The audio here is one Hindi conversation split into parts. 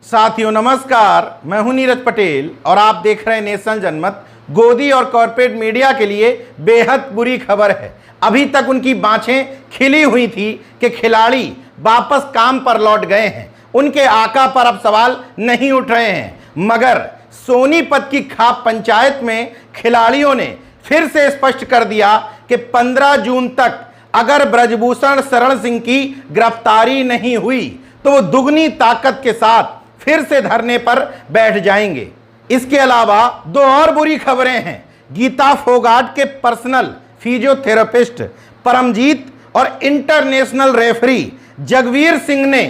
साथियों नमस्कार, मैं हूं नीरज पटेल और आप देख रहे हैं नेशन जनमत। गोदी और कॉर्पोरेट मीडिया के लिए बेहद बुरी खबर है। अभी तक उनकी बाँछें खिली हुई थी कि खिलाड़ी वापस काम पर लौट गए हैं, उनके आका पर अब सवाल नहीं उठ रहे हैं। मगर सोनीपत की खाप पंचायत में खिलाड़ियों ने फिर से स्पष्ट कर दिया कि 15 जून तक अगर ब्रजभूषण शरण सिंह की गिरफ्तारी नहीं हुई तो वो दुगनी ताकत के साथ फिर से धरने पर बैठ जाएंगे। इसके अलावा दो और बुरी खबरें हैं। गीता फोगाट के पर्सनल फिजियोथेरेपिस्ट परमजीत और इंटरनेशनल रेफरी जगवीर सिंह ने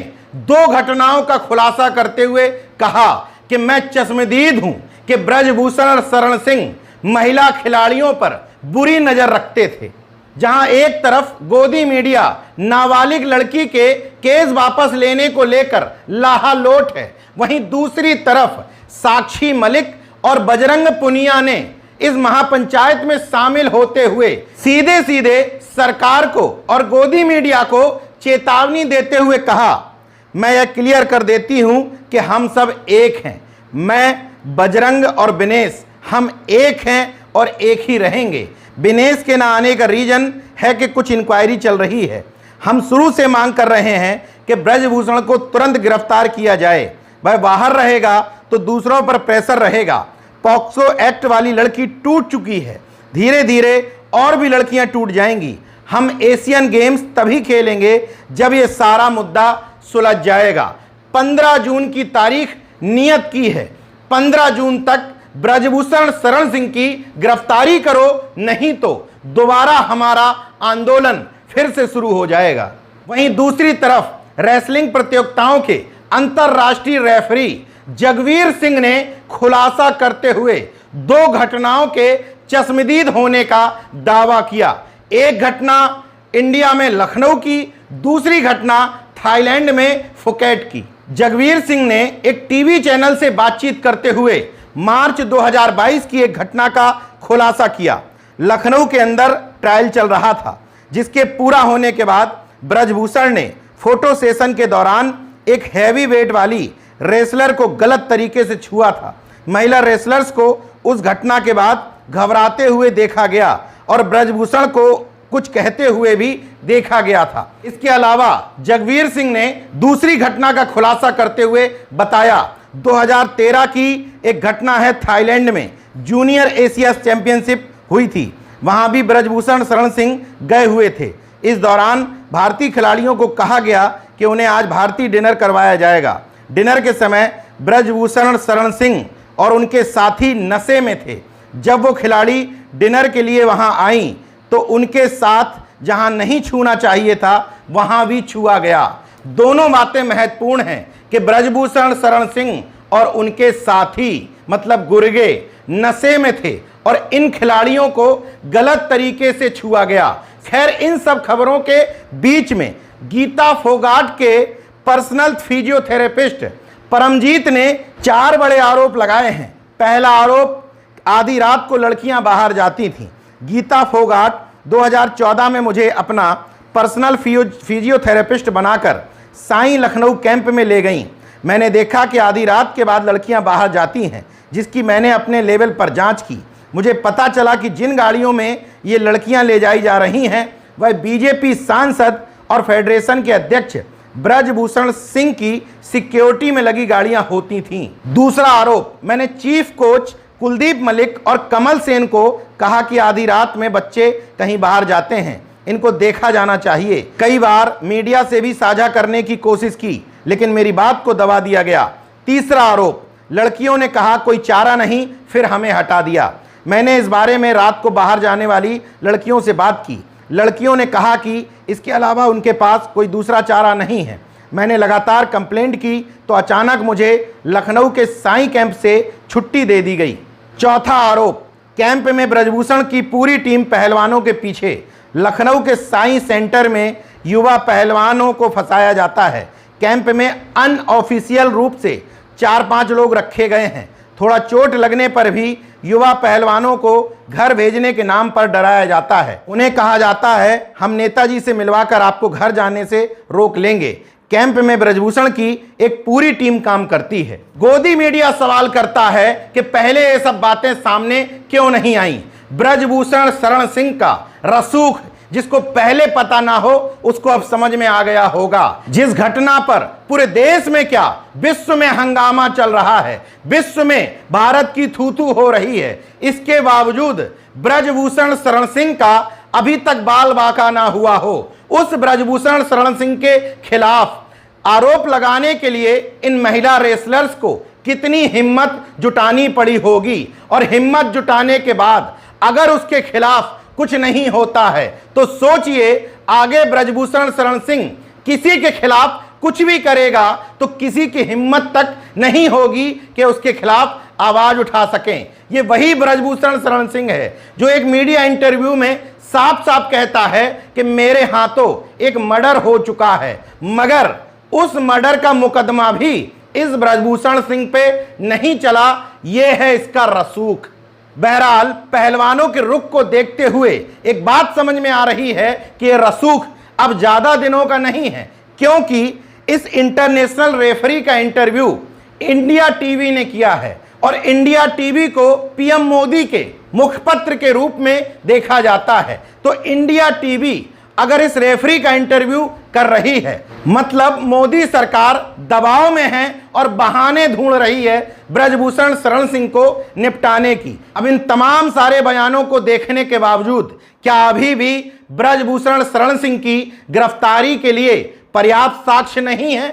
दो घटनाओं का खुलासा करते हुए कहा कि मैं चश्मदीद हूं कि ब्रजभूषण शरण सिंह महिला खिलाड़ियों पर बुरी नजर रखते थे। जहां एक तरफ गोदी मीडिया नाबालिग लड़की के केस वापस लेने को लेकर लाहालोट है, वहीं दूसरी तरफ साक्षी मलिक और बजरंग पुनिया ने इस महापंचायत में शामिल होते हुए सीधे सीधे सरकार को और गोदी मीडिया को चेतावनी देते हुए कहा, मैं यह क्लियर कर देती हूं कि हम सब एक हैं। मैं, बजरंग और बिनेश हम एक हैं और एक ही रहेंगे। बिनेश के ना आने का रीजन है कि कुछ इंक्वायरी चल रही है। हम शुरू से मांग कर रहे हैं कि ब्रजभूषण को तुरंत गिरफ्तार किया जाए। वह बाहर रहेगा तो दूसरों पर प्रेशर रहेगा। पॉक्सो एक्ट वाली लड़की टूट चुकी है, धीरे धीरे और भी लड़कियां टूट जाएंगी। हम एशियन गेम्स तभी खेलेंगे जब ये सारा मुद्दा सुलझ जाएगा। 15 जून की तारीख नियत की है। 15 जून तक ब्रजभूषण शरण सिंह की गिरफ्तारी करो, नहीं तो दोबारा हमारा आंदोलन फिर से शुरू हो जाएगा। वहीं दूसरी तरफ रेसलिंग प्रतियोगिताओं के अंतरराष्ट्रीय रेफरी जगवीर सिंह ने खुलासा करते हुए दो घटनाओं के चश्मदीद होने का दावा किया। एक घटना इंडिया में लखनऊ की, दूसरी घटना थाईलैंड में फुकेट की। जगवीर सिंह ने एक टीवी चैनल से बातचीत करते हुए मार्च 2022 की एक घटना का खुलासा किया। लखनऊ के अंदर ट्रायल चल रहा था, जिसके पूरा होने के बाद ब्रजभूषण ने फोटो सेशन के दौरान एक हैवी वेट वाली रेसलर को गलत तरीके से छुआ था। महिला रेसलर्स को उस घटना के बाद घबराते हुए देखा गया और ब्रजभूषण को कुछ कहते हुए भी देखा गया था। इसके अलावा जगवीर सिंह ने दूसरी घटना का खुलासा करते हुए बताया, 2013 की एक घटना है, थाईलैंड में जूनियर एशिया चैंपियनशिप हुई थी। वहां भी ब्रजभूषण शरण सिंह गए हुए थे। इस दौरान भारतीय खिलाड़ियों को कहा गया कि उन्हें आज भारतीय डिनर करवाया जाएगा। डिनर के समय ब्रजभूषण शरण सिंह और उनके साथी नशे में थे। जब वो खिलाड़ी डिनर के लिए वहां आई तो उनके साथ जहां नहीं छूना चाहिए था वहां भी छुआ गया। दोनों बातें महत्वपूर्ण हैं कि ब्रजभूषण शरण सिंह और उनके साथी मतलब गुर्गे नशे में थे और इन खिलाड़ियों को गलत तरीके से छुआ गया। खैर, इन सब खबरों के बीच में गीता फोगाट के पर्सनल फिजियोथेरेपिस्ट परमजीत ने 4 बड़े आरोप लगाए हैं। पहला आरोप, आधी रात को लड़कियां बाहर जाती थीं। गीता फोगाट 2014 में मुझे अपना पर्सनल फिजियोथेरेपिस्ट बनाकर साईं लखनऊ कैंप में ले गईं। मैंने देखा कि आधी रात के बाद लड़कियां बाहर जाती हैं, जिसकी मैंने अपने लेवल पर जांच की। मुझे पता चला कि जिन गाड़ियों में ये लड़कियां ले जाई जा रही हैं वह बीजेपी सांसद और फेडरेशन के अध्यक्ष ब्रजभूषण सिंह की सिक्योरिटी में लगी गाड़ियां होती थीं। दूसरा आरोप, मैंने चीफ कोच कुलदीप मलिक और कमल सेन को कहा कि आधी रात में बच्चे कहीं बाहर जाते हैं, इनको देखा जाना चाहिए। कई बार मीडिया से भी साझा करने की कोशिश की, लेकिन मेरी बात को दबा दिया गया। तीसरा आरोप, लड़कियों ने कहा कोई चारा नहीं, फिर हमें हटा दिया। मैंने इस बारे में रात को बाहर जाने वाली लड़कियों से बात की। लड़कियों ने कहा कि इसके अलावा उनके पास कोई दूसरा चारा नहीं है। मैंने लगातार कंप्लेंट की तो अचानक मुझे लखनऊ के साईं कैंप से छुट्टी दे दी गई। चौथा आरोप, कैंप में ब्रजभूषण की पूरी टीम पहलवानों के पीछे। लखनऊ के साईं सेंटर में युवा पहलवानों को फंसाया जाता है। कैंप में अनऑफिशियल रूप से 4-5 लोग रखे गए हैं। थोड़ा चोट लगने पर भी युवा पहलवानों को घर भेजने के नाम पर डराया जाता है। उन्हें कहा जाता है हम नेताजी से मिलवाकर आपको घर जाने से रोक लेंगे। कैंप में ब्रजभूषण की एक पूरी टीम काम करती है। गोदी मीडिया सवाल करता है कि पहले ये सब बातें सामने क्यों नहीं आई। ब्रजभूषण शरण सिंह का रसूख जिसको पहले पता ना हो उसको अब समझ में आ गया होगा। जिस घटना पर पूरे देश में क्या विश्व में हंगामा चल रहा है, विश्व में भारत की थू-थू हो रही है, इसके बावजूद ब्रजभूषण शरण सिंह का अभी तक बाल बाका ना हुआ हो। उस ब्रजभूषण शरण सिंह के खिलाफ आरोप लगाने के लिए इन महिला रेसलर्स को कितनी हिम्मत जुटानी पड़ी होगी, और हिम्मत जुटाने के बाद अगर उसके खिलाफ कुछ नहीं होता है तो सोचिए आगे ब्रजभूषण शरण सिंह किसी के खिलाफ कुछ भी करेगा तो किसी की हिम्मत तक नहीं होगी कि उसके खिलाफ आवाज उठा सकें। ये वही ब्रजभूषण शरण सिंह है जो एक मीडिया इंटरव्यू में साफ साफ कहता है कि मेरे हाथों एक मर्डर हो चुका है, मगर उस मर्डर का मुकदमा भी इस ब्रजभूषण सिंह पे नहीं चला। ये है इसका रसूख। बहरहाल पहलवानों के रुख को देखते हुए एक बात समझ में आ रही है कि ये रसूख अब ज्यादा दिनों का नहीं है, क्योंकि इस इंटरनेशनल रेफरी का इंटरव्यू इंडिया टीवी ने किया है और इंडिया टीवी को पीएम मोदी के मुखपत्र के रूप में देखा जाता है। तो इंडिया टीवी अगर इस रेफरी का इंटरव्यू कर रही है मतलब मोदी सरकार दबाव में है और बहाने ढूंढ रही है ब्रजभूषण शरण सिंह को निपटाने की। अब इन तमाम सारे बयानों को देखने के बावजूद क्या अभी भी ब्रजभूषण शरण सिंह की गिरफ्तारी के लिए पर्याप्त साक्ष्य नहीं है?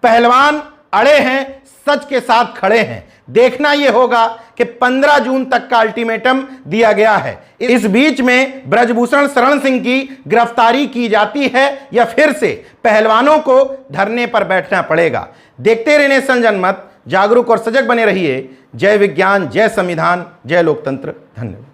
पहलवान अड़े हैं, सच के साथ खड़े हैं। देखना यह होगा कि 15 जून तक का अल्टीमेटम दिया गया है। इस बीच में ब्रजभूषण शरण सिंह की गिरफ्तारी की जाती है या फिर से पहलवानों को धरने पर बैठना पड़ेगा। देखते रहिए नेशन जनमत, जागरूक और सजग बने रहिए। जय विज्ञान, जय संविधान, जय लोकतंत्र। धन्यवाद।